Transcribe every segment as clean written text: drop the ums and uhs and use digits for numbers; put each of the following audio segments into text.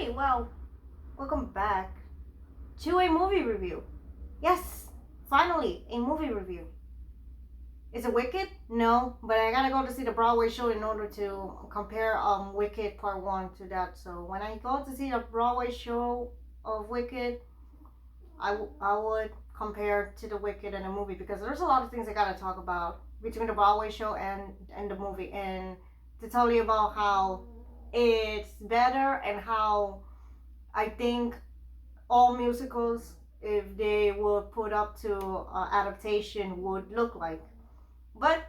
Hey, well, welcome back to a movie review. Yes, finally, a movie review. Is it Wicked? No, but I gotta go to see the Broadway show in order to compare Wicked Part 1 to that. So when I go to see the Broadway show of Wicked, I would compare to the Wicked and the movie because there's a lot of things I gotta talk about between the Broadway show and the movie, and to tell you about how it's better and how I think all musicals, if they were put up to adaptation, would look like. But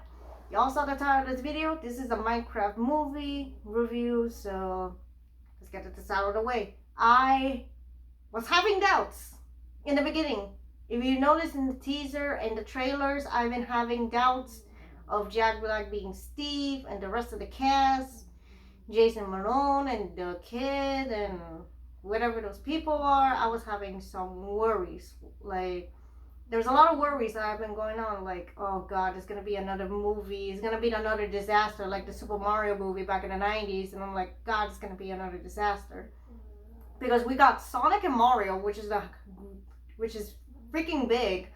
y'all saw the title of this video. This is a Minecraft movie review, so let's get this out of the way. I was having doubts in the beginning. If you notice in the teaser and the trailers, I've been having doubts of Jack Black being Steve and the rest of the cast, Jason Malone and the kid and whatever those people are. I was having some worries. Like, there's a lot of worries that have been going on. Like, oh God, it's gonna be another movie. It's gonna be another disaster, like the Super Mario movie back in the '90s. And I'm like, God, it's gonna be another disaster because we got Sonic and Mario, which is freaking big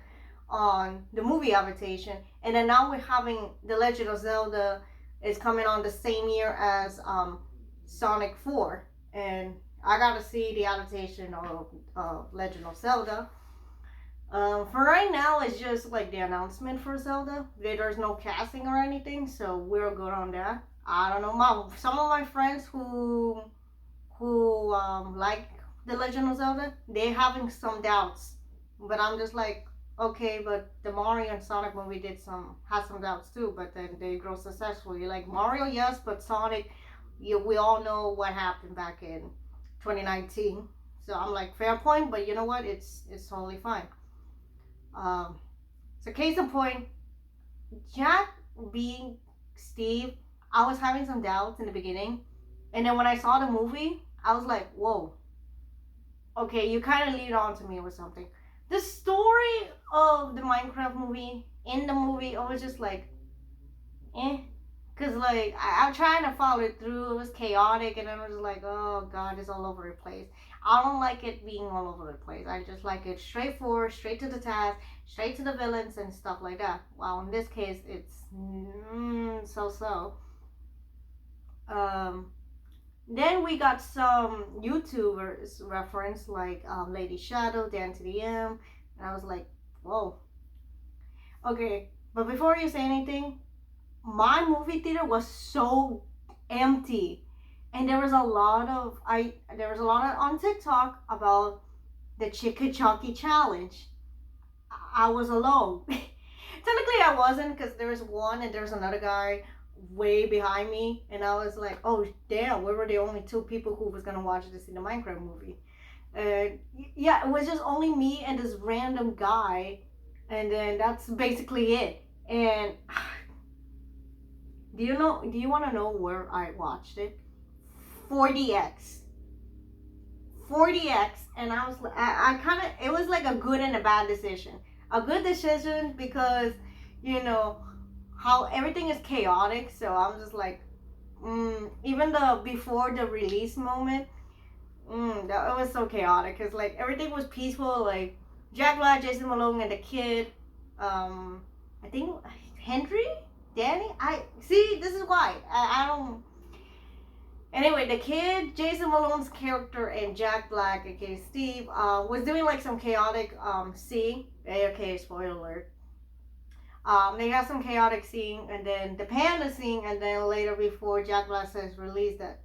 on the movie adaptation, and then now we're having The Legend of Zelda is coming on the same year as Sonic 4, and I gotta see the adaptation of Legend of Zelda. For right now, it's just like the announcement for Zelda. There's no casting or anything, so we're good on that. I don't know, some of my friends who like the Legend of Zelda, they're having some doubts, but I'm just like, okay, but the Mario and Sonic movie had some doubts too, but then they grow successfully. Like Mario, yes, but Sonic, we all know what happened back in 2019. So I'm like, fair point, but you know what? It's totally fine. Um, so case in point, Jack being Steve, I was having some doubts in the beginning, and then when I saw the movie, I was like, whoa, okay, you kind of lead on to me with something. The story of the Minecraft movie, in the movie, I was just like, eh. Because, like, I'm trying to follow it through. It was chaotic, and I was like, oh, God, it's all over the place. I don't like it being all over the place. I just like it straightforward, straight to the task, straight to the villains, and stuff like that. Well, in this case, it's so-so. Um, then we got some YouTubers reference like Lady Shadow, Dan to the M, and I was like, whoa. Okay, but before you say anything, my movie theater was so empty, and there was a lot of, on TikTok about the Chicka Chalky challenge. I was alone. Technically, I wasn't because there was one and there's another guy way behind me, and I was like, oh damn, we were the only two people who was gonna watch this in the Minecraft movie. And yeah, it was just only me and this random guy, and then that's basically it. And do you want to know where I watched it? 4DX. 4DX, and I was like, I kind of, it was like a good and a bad decision. A good decision because, you know, how everything is chaotic, so I'm just like, even the before the release moment, it was so chaotic because like everything was peaceful, like Jack Black, Jason Malone, and the kid, I think Henry, Danny. I see. This is why I don't. Anyway, the kid, Jason Malone's character, and Jack Black, aka Steve, was doing like some chaotic scene. Okay, spoiler alert. They had some chaotic scene, and then the panda scene, and then later before Jack Black says release that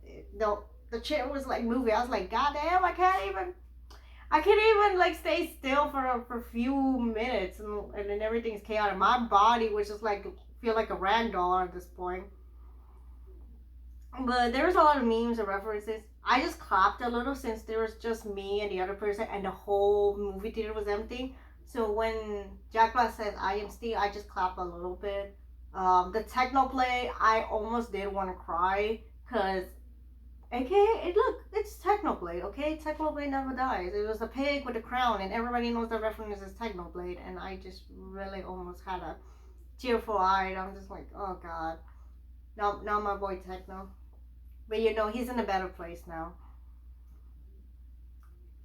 the chair was like moving. I was like, God damn, I can't even like stay still for a few minutes, and then everything's chaotic. My body was just like feel like a rag doll at this point. But there was a lot of memes and references. I just clapped a little since there was just me and the other person, and the whole movie theater was empty. So when Jack Black says "I am Steve," I just clapped a little bit. The techno play, I almost did want to cry because, okay, look, it's Technoblade, okay? Technoblade never dies. It was a pig with a crown, and everybody knows the reference is Technoblade, and I just really almost had a tearful eye. I'm just like, oh God, now my boy Techno. But you know, he's in a better place now.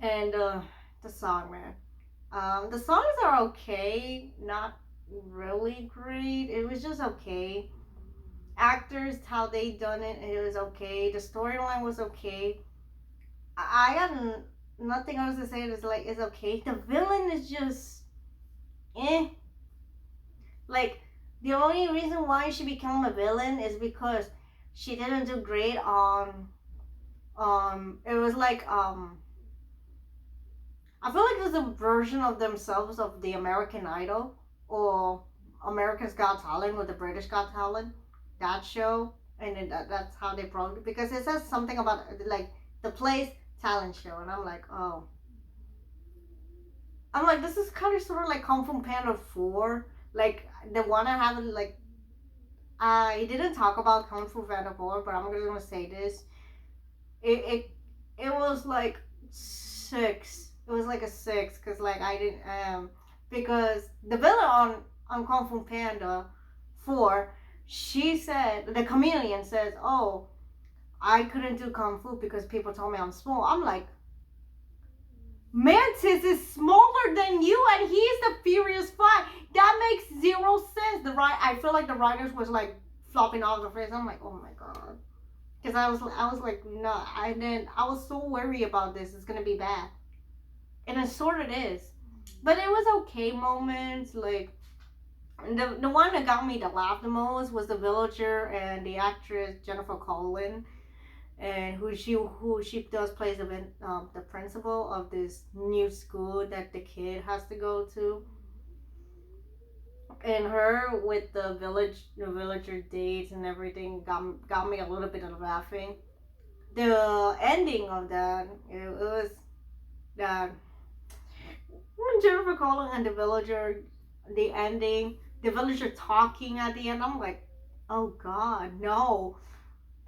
And the song, man. The songs are okay, not really great. It was just okay. Actors, how they done it, it was okay. The storyline was okay. I got nothing else to say. It's like it's okay. The villain is just eh. Like the only reason why she became a villain is because she didn't do great on it was like I feel like it's a version of themselves of the American Idol or America's Got Talent or the British Got Talent, that show, and that's how they probably, because it says something about like the place talent show, and I'm like this is kind of sort of like Kung Fu Panda 4, like the one I haven't like I didn't talk about Kung Fu Panda 4, but I'm just gonna say this. It was like 6. It was like a 6 because like I didn't because the villain on Kung Fu Panda 4, she said the chameleon says, "Oh, I couldn't do kung fu because people told me I'm small." I'm like, Mantis is smaller than you, and he's the Furious Five. That makes zero sense. I feel like the writers was like flopping off the face. I'm like, oh my god, because I was like, no. And then I was so worried about this. It's gonna be bad, and it sort of is. But it was okay moments. Like the one that got me to laugh the most was the villager and the actress Jennifer Coolin, and who she does plays the principal of this new school that the kid has to go to, and her with the villager dates and everything got me a little bit of laughing. The ending of that, it was that when Jennifer Coolin and the villager, the ending, the villager talking at the end, I'm like, oh god, no.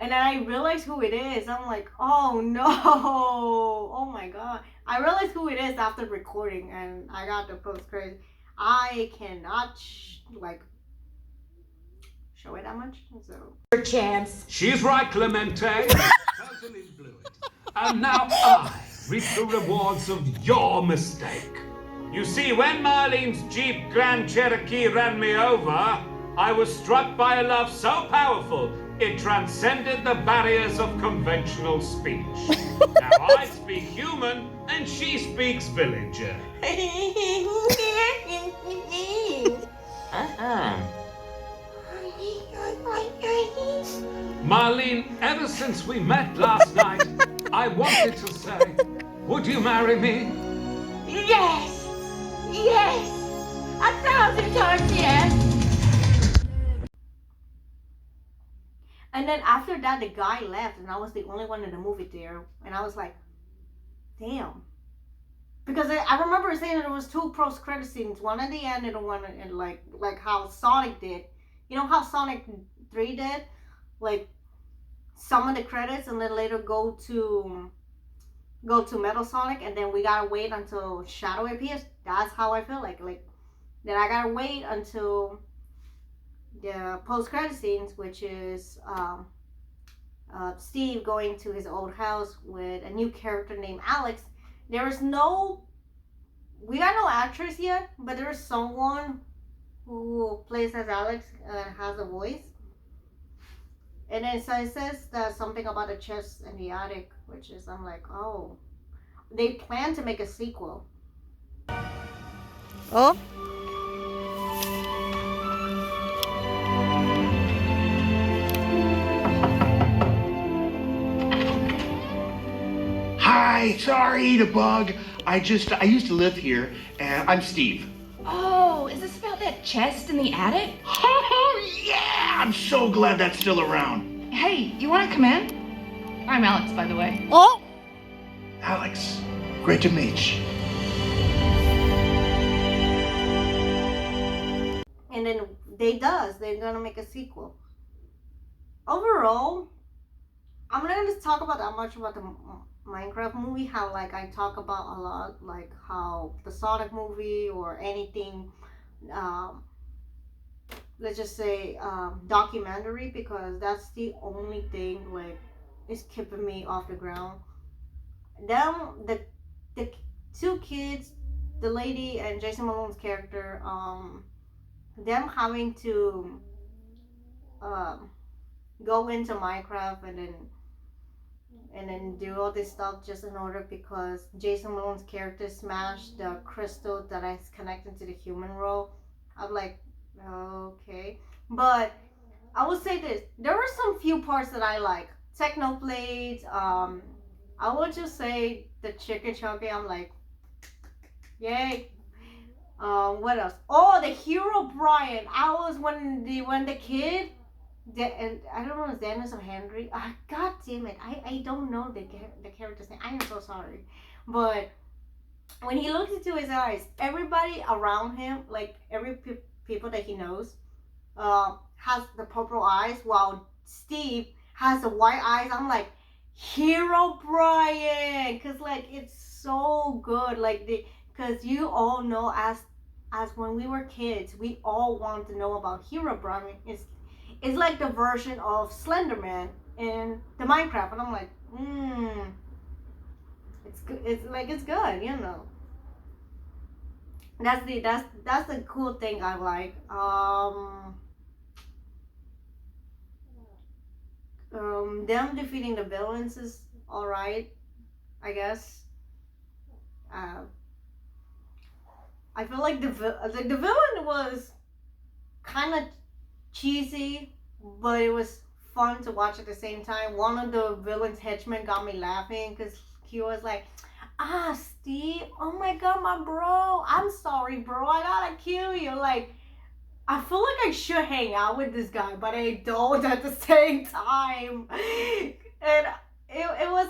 And then I realized who it is. I'm like, oh no, oh my god. I realized who it is after recording, and I got the post crazy. I cannot like show it that much. So chance. She's right, Clemente. Totally blew it. And now I reap the rewards of your mistake. You see, when Marlene's Jeep Grand Cherokee ran me over, I was struck by a love so powerful it transcended the barriers of conventional speech. Now I speak human and she speaks villager. Marlene, ever since we met last night, I wanted to say, would you marry me? Yes! Yes! 1,000 times yes! and then after that, the guy left, and I was the only one in the movie theater, and I was like, damn. Because I remember saying there was 2 post-credit scenes, one at the end and one in like how Sonic did. You know how Sonic 3 did? Like some of the credits and then later go to Metal Sonic, and then we gotta wait until Shadow appears. That's how I feel like then I gotta wait until the post-credit scenes, which is Steve going to his old house with a new character named Alex. We got no actress yet, but there's someone who plays as Alex, has a voice. And then so it says that something about the chest in the attic, which is, I'm like, oh, they plan to make a sequel. Oh. Hi, sorry to bug. I used to live here, and I'm Steve. Oh, is this about that chest in the attic? Oh, yeah! I'm so glad that's still around. Hey, you want to come in? I'm Alex, by the way. Oh. Alex, great to meet you. And then they're gonna make a sequel. Overall, I'm not gonna talk about that much about the Minecraft movie, how like I talk about a lot, like how the Sonic movie or anything, let's just say documentary, because that's the only thing like is keeping me off the ground. Them the two kids, the lady and Jason Momoa's character, them having to um go into Minecraft and then do all this stuff just in order because Jason Momoa's character smashed the crystal that is connected to the human world. I'm like, okay. But I will say this: there were some few parts that I like. Technoblade. I would just say the chicken chunky. I'm like, yay. What else? Oh, the hero Brian. I was when the kid. And I don't know if Dennis or Henry. God damn it! I don't know the character's name. I am so sorry, but when he looks into his eyes, everybody around him, like people that he knows, has the purple eyes, while Steve has the white eyes. I'm like, Hero Brian, cause like it's so good, like cause you all know as when we were kids, we all wanted to know about Hero Brian. It's like the version of Slenderman in the Minecraft, and I'm like, it's good. It's good, you know. That's the cool thing I like. Them defeating the villains is all right, I guess. I feel like the villain was kind of cheesy, but it was fun to watch at the same time. One of the villain's henchmen got me laughing because he was like, Steve, oh my god, my bro, I'm sorry, bro, I gotta kill you. Like, I feel like I should hang out with this guy, but I don't at the same time. And it was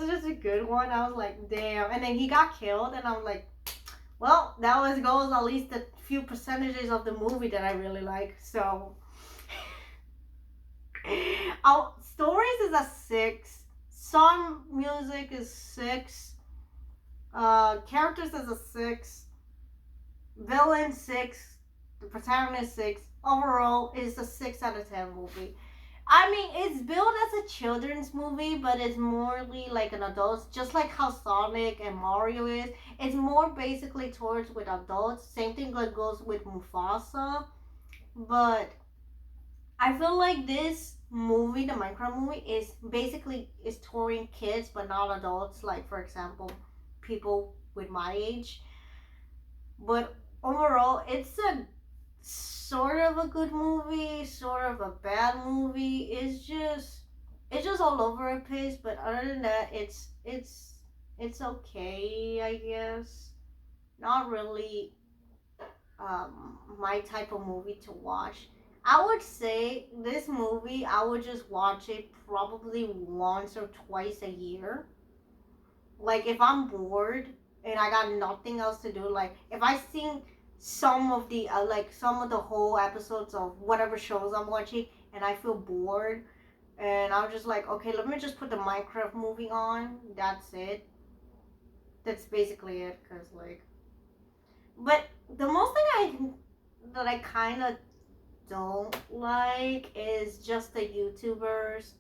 just a good one. I was like, damn. And then he got killed, and I was like, well, that goes at least a few percentages of the movie that I really like. So, our stories is a 6. Song music is 6. Characters is a 6. Villain 6. The protagonist 6. Overall, it's a 6 out of 10 movie. I mean, it's billed as a children's movie, but it's morely like an adult, just like how Sonic and Mario is. It's more basically towards with adults. Same thing that goes with Mufasa. But I feel like this movie, the Minecraft movie, is touring kids, but not adults. Like, for example, people with my age. But overall, it's a sort of a good movie, sort of a bad movie. It's just all over the place. But other than that, it's okay, I guess. Not really my type of movie to watch. I would say this movie, I would just watch it probably once or twice a year. Like, if I'm bored and I got nothing else to do, like if I seen some of the whole episodes of whatever shows I'm watching and I feel bored, and I'm just like, okay, let me just put the Minecraft movie on. That's it. That's basically it. Cause like, but the most thing that I kind of don't like is just the YouTubers,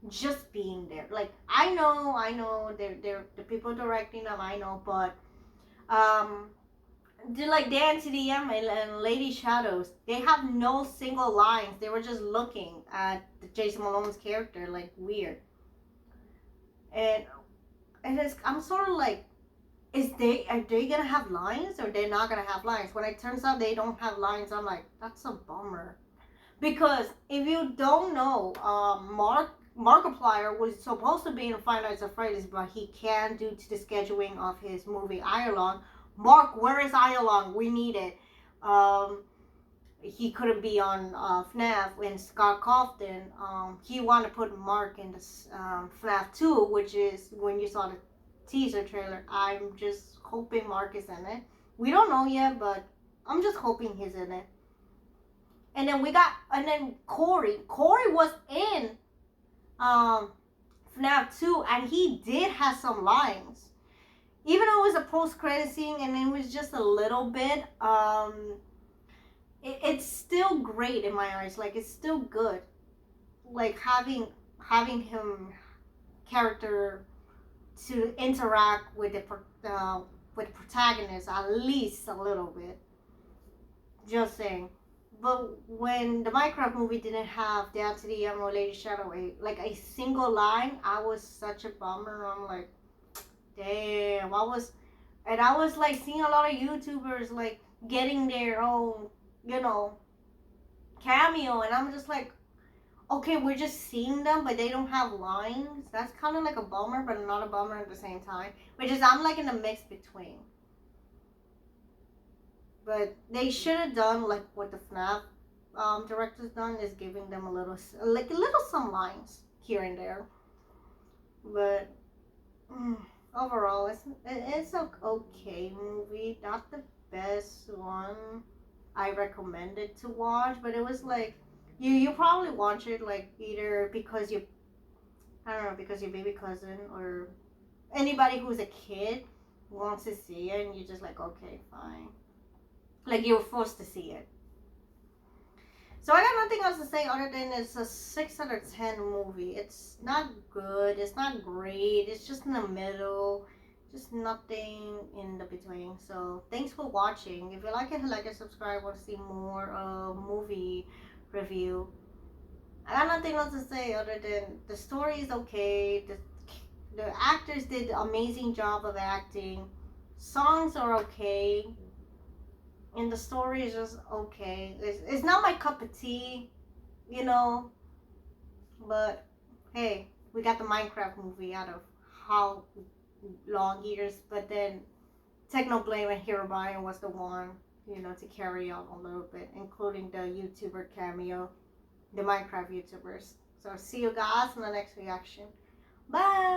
just being there. Like, I know they're the people directing them. I know, but like Dan TDM and Lady Shadows, they have no single lines. They were just looking at Jason Momoa's character like weird, and I'm sort of like, are they gonna have lines or they're not gonna have lines? When it turns out they don't have lines, I'm like, that's a bummer. Because if you don't know, Markiplier was supposed to be in Five Nights at Freddy's, but he can't due to the scheduling of his movie Iron. Mark, where is Iron? We need it. He couldn't be on FNAF. And Scott Cawthon, he wanted to put Mark in the FNAF 2, which is when you saw the teaser trailer. I'm just hoping Mark is in it. We don't know yet, but I'm just hoping he's in it. And then Corey. Corey was in FNAF 2, and he did have some lines. Even though it was a post-credit scene and it was just a little bit, it's still great in my eyes. Like, it's still good. Like, having him character to interact with the protagonist at least a little bit. Just saying. But when the Minecraft movie didn't have Dance to the Emerald Lady Shadow, like a single line, I was such a bummer. I'm like, damn, I was like seeing a lot of YouTubers like getting their own, cameo, and I'm just like, okay, we're just seeing them, but they don't have lines. That's kind of like a bummer, but not a bummer at the same time. Which is, I'm like in a mix between. But they should have done like what the FNAF director's done, is giving them a little some lines here and there. But overall, it's an okay movie. Not the best one I recommended to watch, but it was like you probably watch it like either because because your baby cousin or anybody who's a kid wants to see it, and you're just like, okay, fine. Like, you were forced to see it. So I got nothing else to say other than it's a 6 out of 10 movie. It's not good. It's not great. It's just in the middle. Just nothing in the between. So thanks for watching. If you like it, like and subscribe. Want to see more movie review. I got nothing else to say other than the story is okay. The actors did an amazing job of acting. Songs are okay. And the story is just okay. It's not my cup of tea, But hey, we got the Minecraft movie out of how long years. But then Technoblade and Herobrine was the one, to carry on a little bit, including the YouTuber cameo, the Minecraft YouTubers. So see you guys in the next reaction. Bye.